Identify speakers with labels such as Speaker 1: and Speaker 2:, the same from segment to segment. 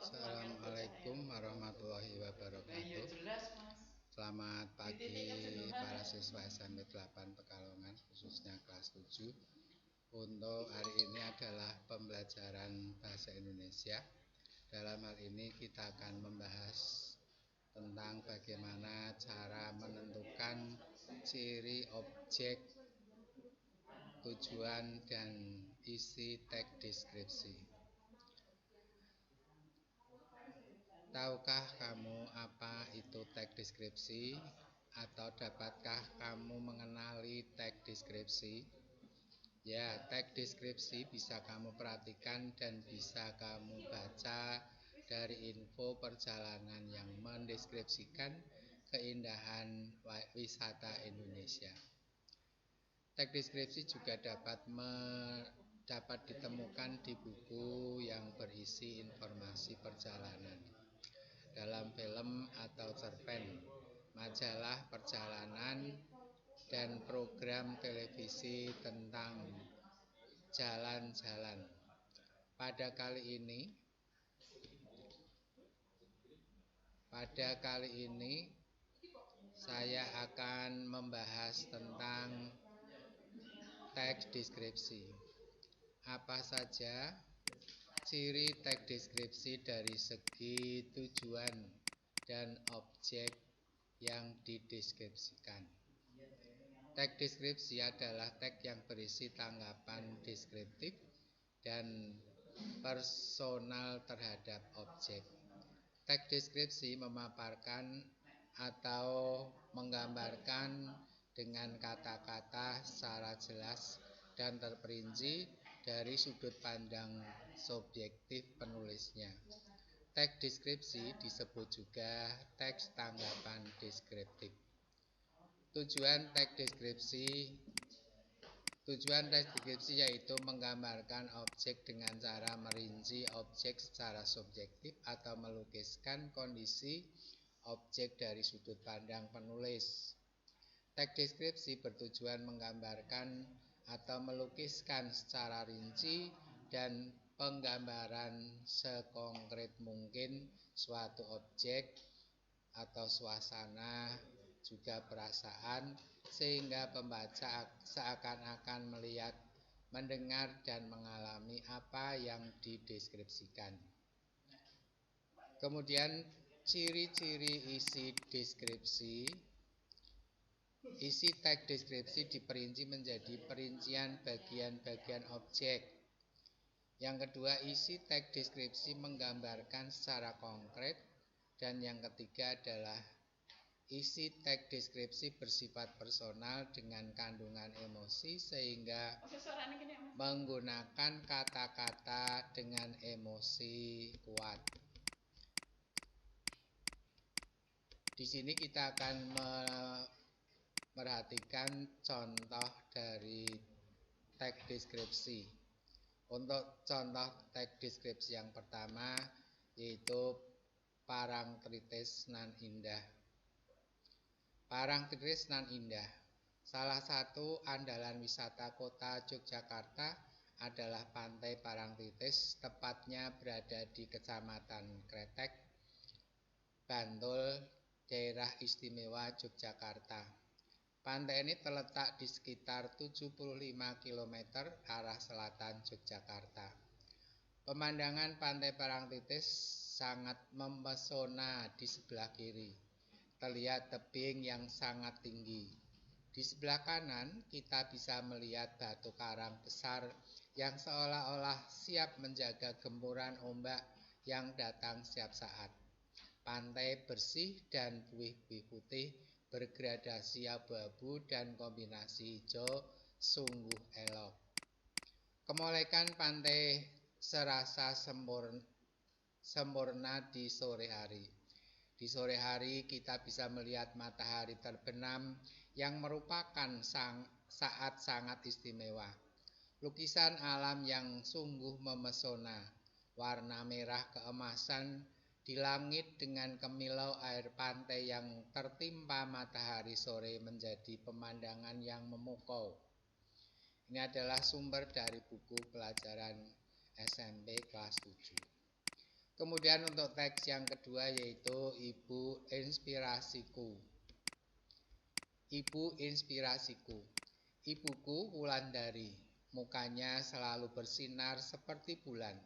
Speaker 1: Assalamualaikum warahmatullahi wabarakatuh. Selamat pagi para siswa SMP 8 Pekalongan, khususnya kelas 7. Untuk hari ini adalah pembelajaran bahasa Indonesia. Dalam hal ini kita akan membahas tentang bagaimana cara menentukan ciri objek, tujuan, dan isi teks deskripsi. Tahukah kamu apa itu teks deskripsi? Atau dapatkah kamu mengenali teks deskripsi? Ya, teks deskripsi bisa kamu perhatikan dan bisa kamu baca dari info perjalanan yang mendeskripsikan keindahan wisata Indonesia. Teks deskripsi juga dapat ditemukan di buku yang berisi informasi perjalanan, dalam film atau cerpen, majalah perjalanan, dan program televisi tentang jalan-jalan. Pada kali ini saya akan membahas tentang teks deskripsi. Apa saja ciri teks deskripsi dari segi tujuan dan objek yang dideskripsikan. Teks deskripsi adalah teks yang berisi tanggapan deskriptif dan personal terhadap objek. Teks deskripsi memaparkan atau menggambarkan dengan kata-kata secara jelas dan terperinci dari sudut pandang subjektif penulisnya. Teks deskripsi disebut juga teks tanggapan deskriptif. Tujuan teks deskripsi yaitu menggambarkan objek dengan cara merinci objek secara subjektif atau melukiskan kondisi objek dari sudut pandang penulis. Teks deskripsi bertujuan menggambarkan atau melukiskan secara rinci dan penggambaran sekonkret mungkin suatu objek atau suasana, juga perasaan, sehingga pembaca seakan-akan melihat, mendengar, dan mengalami apa yang dideskripsikan. Kemudian ciri-ciri isi deskripsi. Isi teks deskripsi diperinci menjadi perincian bagian-bagian objek. Yang kedua, isi teks deskripsi menggambarkan secara konkret. Dan yang ketiga adalah isi teks deskripsi bersifat personal dengan kandungan emosi sehingga menggunakan kata-kata dengan emosi kuat. Di sini kita akan perhatikan contoh dari teks deskripsi. Untuk contoh teks deskripsi yang pertama yaitu Parangtritis nan indah. Parangtritis nan indah. Salah satu andalan wisata kota Yogyakarta adalah Pantai Parangtritis, tepatnya berada di Kecamatan Kretek, Bantul, Daerah Istimewa Yogyakarta. Pantai ini terletak di sekitar 75 km arah selatan Yogyakarta. Pemandangan Pantai Parangtritis sangat mempesona. Di sebelah kiri terlihat tebing yang sangat tinggi. Di sebelah kanan kita bisa melihat batu karang besar yang seolah-olah siap menjaga gempuran ombak yang datang setiap saat. Pantai bersih dan buih-buih putih bergradasi abu-abu dan kombinasi hijau sungguh elok. Kemolekan pantai serasa sempurna di sore hari. Di sore hari kita bisa melihat matahari terbenam yang merupakan saat sangat istimewa. Lukisan alam yang sungguh memesona. Warna merah keemasan di langit dengan kemilau air pantai yang tertimpa matahari sore menjadi pemandangan yang memukau. Ini adalah sumber dari buku pelajaran SMP kelas 7. Kemudian untuk teks yang kedua yaitu Ibu Inspirasiku. Ibu Inspirasiku. Ibuku Wulandari. Mukanya selalu bersinar seperti bulan.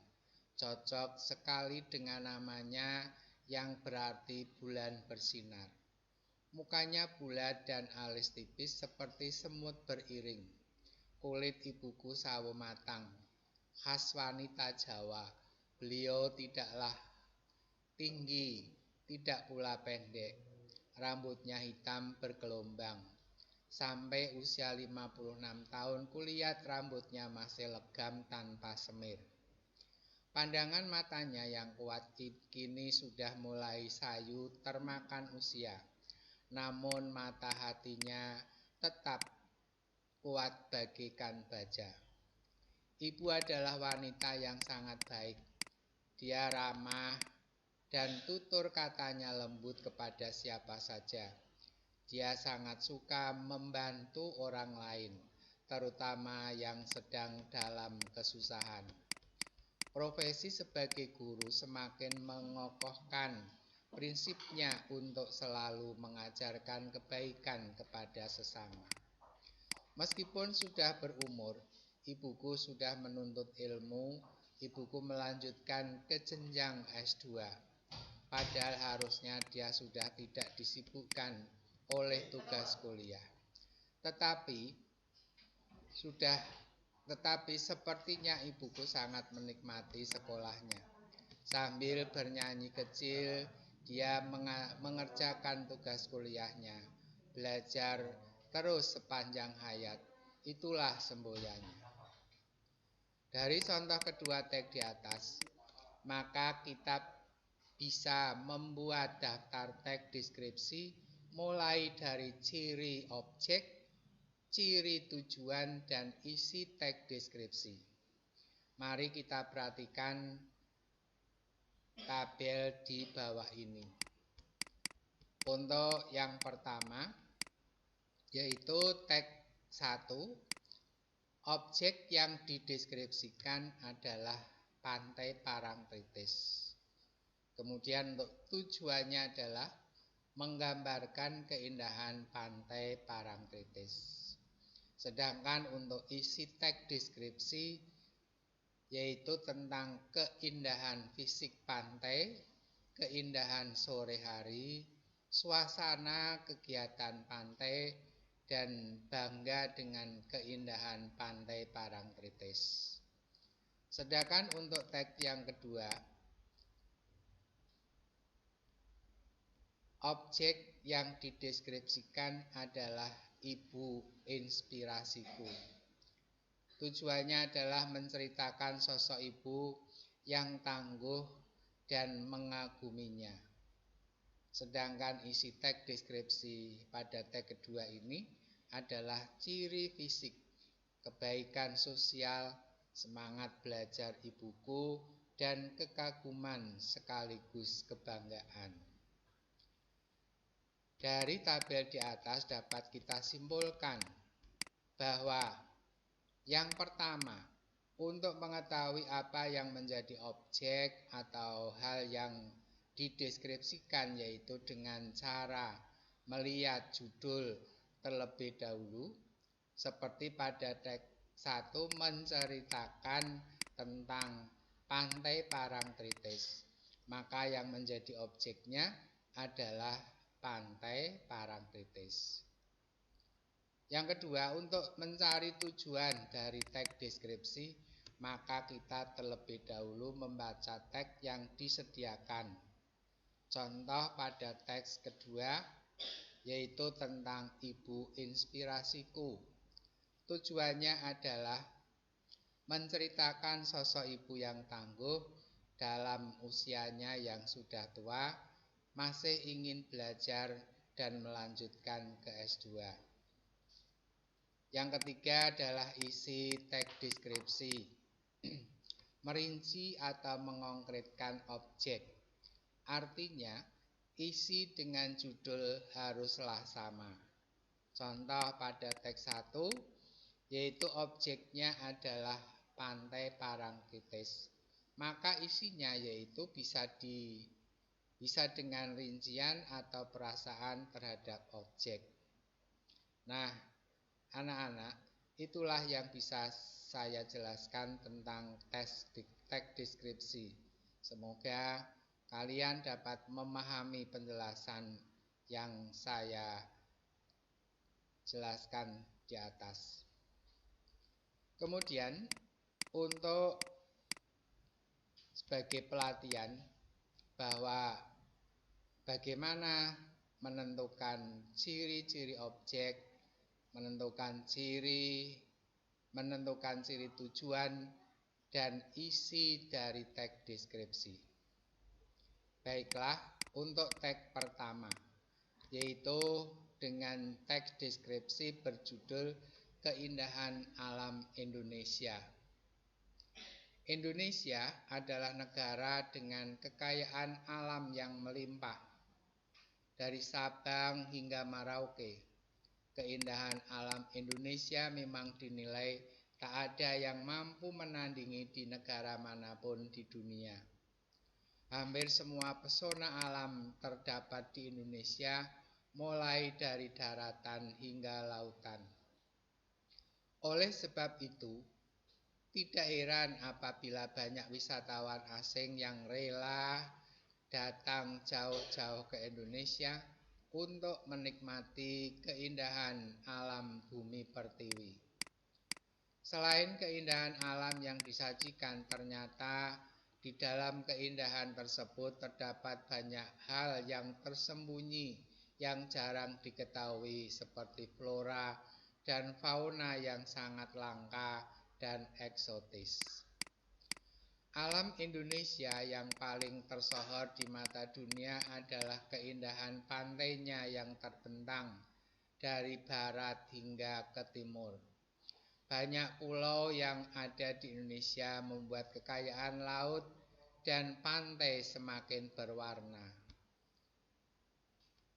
Speaker 1: Cocok sekali dengan namanya yang berarti bulan bersinar. Mukanya bulat dan alis tipis seperti semut beriring. Kulit ibuku sawo matang, khas wanita Jawa. Beliau tidaklah tinggi, tidak pula pendek. Rambutnya hitam bergelombang. Sampai usia 56 tahun kulihat rambutnya masih legam tanpa semir. Pandangan matanya yang kuat kini sudah mulai sayu termakan usia. Namun mata hatinya tetap kuat bagaikan baja. Ibu adalah wanita yang sangat baik. Dia ramah dan tutur katanya lembut kepada siapa saja. Dia sangat suka membantu orang lain, terutama yang sedang dalam kesusahan. Profesi sebagai guru semakin mengokohkan prinsipnya untuk selalu mengajarkan kebaikan kepada sesama. Meskipun sudah berumur, ibuku sudah menuntut ilmu, ibuku melanjutkan ke jenjang S2. Padahal harusnya dia sudah tidak disibukkan oleh tugas kuliah. Tetapi sepertinya ibuku sangat menikmati sekolahnya. Sambil bernyanyi kecil, dia mengerjakan tugas kuliahnya. Belajar terus sepanjang hayat. Itulah semboyannya. Dari contoh kedua teks di atas, maka kita bisa membuat daftar teks deskripsi mulai dari ciri objek, ciri tujuan, dan isi teks deskripsi. Mari kita perhatikan tabel di bawah ini. Untuk yang pertama, yaitu teks 1, objek yang dideskripsikan adalah Pantai Parangtritis. Kemudian untuk tujuannya adalah menggambarkan keindahan Pantai Parangtritis. Sedangkan untuk isi teks deskripsi yaitu tentang keindahan fisik pantai, keindahan sore hari, suasana kegiatan pantai, dan bangga dengan keindahan Pantai Parangtritis. Sedangkan untuk teks yang kedua, objek yang dideskripsikan adalah Ibu Inspirasiku. Tujuannya adalah menceritakan sosok ibu yang tangguh dan mengaguminya. Sedangkan isi teks deskripsi pada teks kedua ini adalah ciri fisik, kebaikan sosial, semangat belajar ibuku, dan kekaguman sekaligus kebanggaan. Dari tabel di atas dapat kita simpulkan bahwa yang pertama, untuk mengetahui apa yang menjadi objek atau hal yang dideskripsikan yaitu dengan cara melihat judul terlebih dahulu, seperti pada teks 1 menceritakan tentang Pantai Parangtritis, maka yang menjadi objeknya adalah Pantai Parangtritis. Yang kedua, untuk mencari tujuan dari teks deskripsi, maka kita terlebih dahulu membaca teks yang disediakan. Contoh pada teks kedua yaitu tentang Ibu Inspirasiku. Tujuannya adalah menceritakan sosok ibu yang tangguh dalam usianya yang sudah tua, masih ingin belajar dan melanjutkan ke S2. Yang ketiga adalah isi teks deskripsi. Merinci atau mengkonkretkan objek. Artinya, isi dengan judul haruslah sama. Contoh pada teks 1, yaitu objeknya adalah Pantai Parangtritis. maka isinya yaitu bisa dengan rincian atau perasaan terhadap objek. Nah, anak-anak, itulah yang bisa saya jelaskan tentang teks deskripsi. Semoga kalian dapat memahami penjelasan yang saya jelaskan di atas. Kemudian, untuk sebagai pelatihan bahwa bagaimana menentukan ciri-ciri objek, menentukan ciri tujuan, dan isi dari teks deskripsi. Baiklah, untuk teks pertama, yaitu dengan teks deskripsi berjudul Keindahan Alam Indonesia. Indonesia adalah negara dengan kekayaan alam yang melimpah. Dari Sabang hingga Merauke, keindahan alam Indonesia memang dinilai tak ada yang mampu menandingi di negara manapun di dunia. Hampir semua pesona alam terdapat di Indonesia, mulai dari daratan hingga lautan. Oleh sebab itu, tidak heran apabila banyak wisatawan asing yang rela datang jauh-jauh ke Indonesia untuk menikmati keindahan alam bumi pertiwi. Selain keindahan alam yang disajikan, ternyata di dalam keindahan tersebut terdapat banyak hal yang tersembunyi yang jarang diketahui, seperti flora dan fauna yang sangat langka dan eksotis. Alam Indonesia yang paling tersohor di mata dunia adalah keindahan pantainya yang terbentang dari barat hingga ke timur. Banyak pulau yang ada di Indonesia membuat kekayaan laut dan pantai semakin berwarna.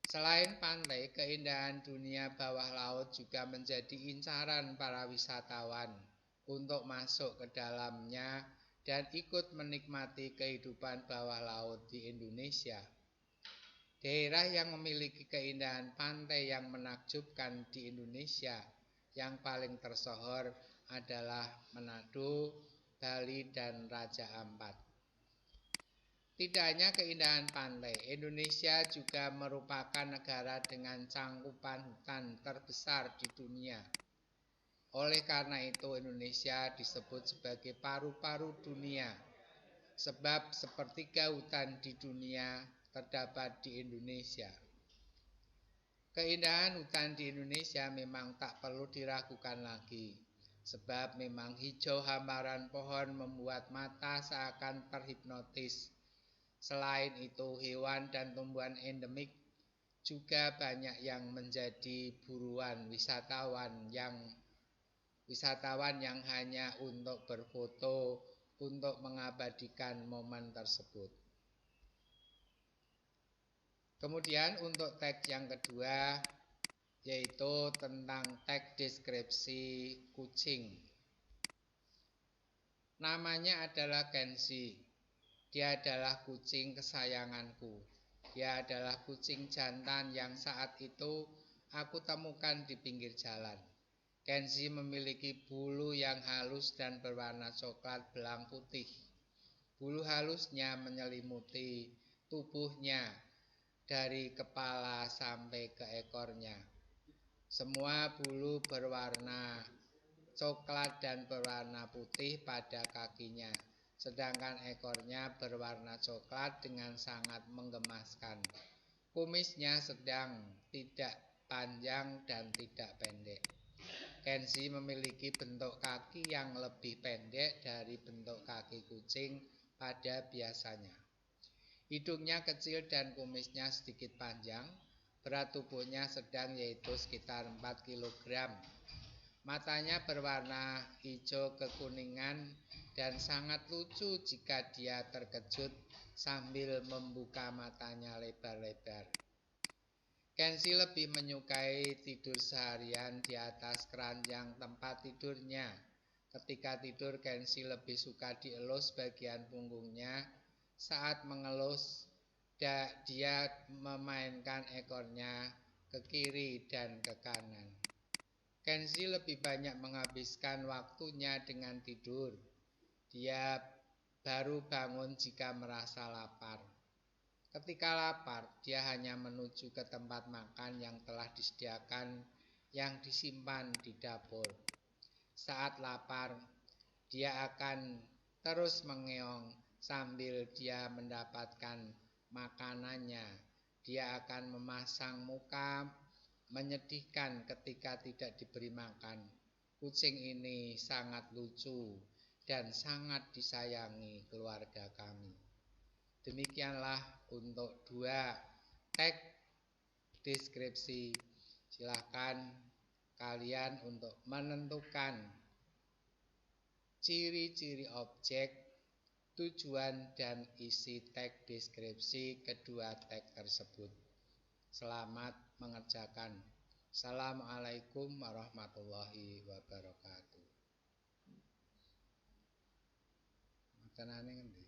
Speaker 1: Selain pantai, keindahan dunia bawah laut juga menjadi incaran para wisatawan untuk masuk ke dalamnya dan ikut menikmati kehidupan bawah laut di Indonesia. Daerah yang memiliki keindahan pantai yang menakjubkan di Indonesia yang paling tersohor adalah Manado, Bali, dan Raja Ampat. Tidak hanya keindahan pantai, Indonesia juga merupakan negara dengan cangkupan hutan terbesar di dunia. Oleh karena itu, Indonesia disebut sebagai paru-paru dunia, sebab sepertiga hutan di dunia terdapat di Indonesia. Keindahan hutan di Indonesia memang tak perlu diragukan lagi, sebab memang hijau hamparan pohon membuat mata seakan terhipnotis. Selain itu, hewan dan tumbuhan endemik juga banyak yang menjadi buruan wisatawan yang hanya untuk berfoto untuk mengabadikan momen tersebut. Kemudian untuk teks yang kedua, yaitu tentang teks deskripsi kucing. Namanya adalah Kenzi. Dia adalah kucing kesayanganku. Dia adalah kucing jantan yang saat itu aku temukan di pinggir jalan. Kenzi memiliki bulu yang halus dan berwarna coklat belang putih. Bulu halusnya menyelimuti tubuhnya dari kepala sampai ke ekornya. Semua bulu berwarna coklat dan berwarna putih pada kakinya, sedangkan ekornya berwarna coklat dengan sangat menggemaskan. Kumisnya sedang, tidak panjang dan tidak pendek. Kenzi memiliki bentuk kaki yang lebih pendek dari bentuk kaki kucing pada biasanya. Hidungnya kecil dan kumisnya sedikit panjang. Berat tubuhnya sedang, yaitu sekitar 4 kg. Matanya berwarna hijau kekuningan dan sangat lucu jika dia terkejut sambil membuka matanya lebar-lebar. Kenzi lebih menyukai tidur seharian di atas keranjang tempat tidurnya, Ketika tidur, Kenzi lebih suka dielus bagian punggungnya. Saat mengelus, dia memainkan ekornya ke kiri dan ke kanan. Kenzi lebih banyak menghabiskan waktunya dengan tidur. Dia baru bangun jika merasa lapar. Ketika lapar, dia hanya menuju ke tempat makan yang telah disediakan yang disimpan di dapur. Saat lapar, dia akan terus mengeong sambil dia mendapatkan makanannya. Dia akan memasang muka menyedihkan ketika tidak diberi makan. Kucing ini sangat lucu dan sangat disayangi keluarga kami. Demikianlah untuk 2 teks deskripsi. Silakan kalian untuk menentukan ciri-ciri objek, tujuan, dan isi teks deskripsi kedua teks tersebut. Selamat mengerjakan. Assalamualaikum warahmatullahi wabarakatuh. Matenane ngendi?